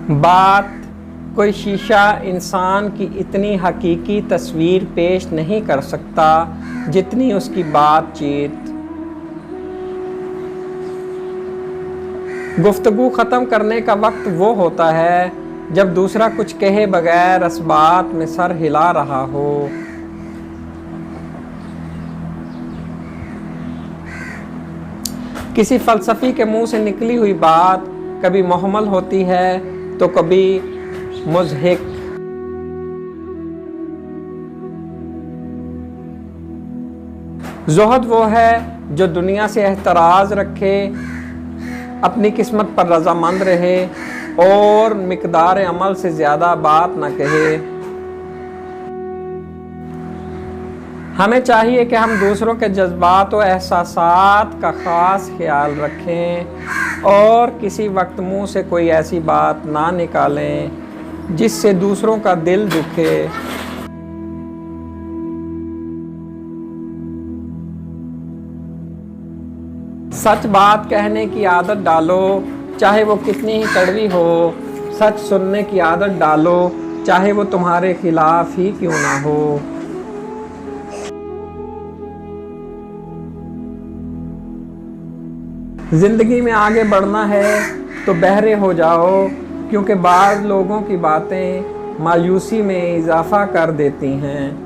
बात कोई शीशा इंसान की इतनी हकीकी तस्वीर पेश नहीं कर सकता जितनी उसकी बातचीत। गुफ्तगू ख़त्म करने का वक्त वो होता है जब दूसरा कुछ कहे बगैर इस बात में सर हिला रहा हो। किसी फ़लसफ़ी के मुंह से निकली हुई बात कभी मुहम्मल होती है तो कभी मुज़हिक। ज़ुहद वो है जो दुनिया से एहतराज रखे, अपनी किस्मत पर रज़ामंद रहे और मिक़दार अमल से ज़्यादा बात न कहे। हमें चाहिए कि हम दूसरों के जज्बात और एहसासात का ख़ास ख्याल रखें और किसी वक्त मुंह से कोई ऐसी बात ना निकालें जिससे दूसरों का दिल दुखे। सच बात कहने की आदत डालो, चाहे वो कितनी ही कड़वी हो। सच सुनने की आदत डालो, चाहे वो तुम्हारे खिलाफ ही क्यों ना हो। ज़िंदगी में आगे बढ़ना है तो बहरे हो जाओ, क्योंकि बाज़ लोगों की बातें मायूसी में इजाफ़ा कर देती हैं।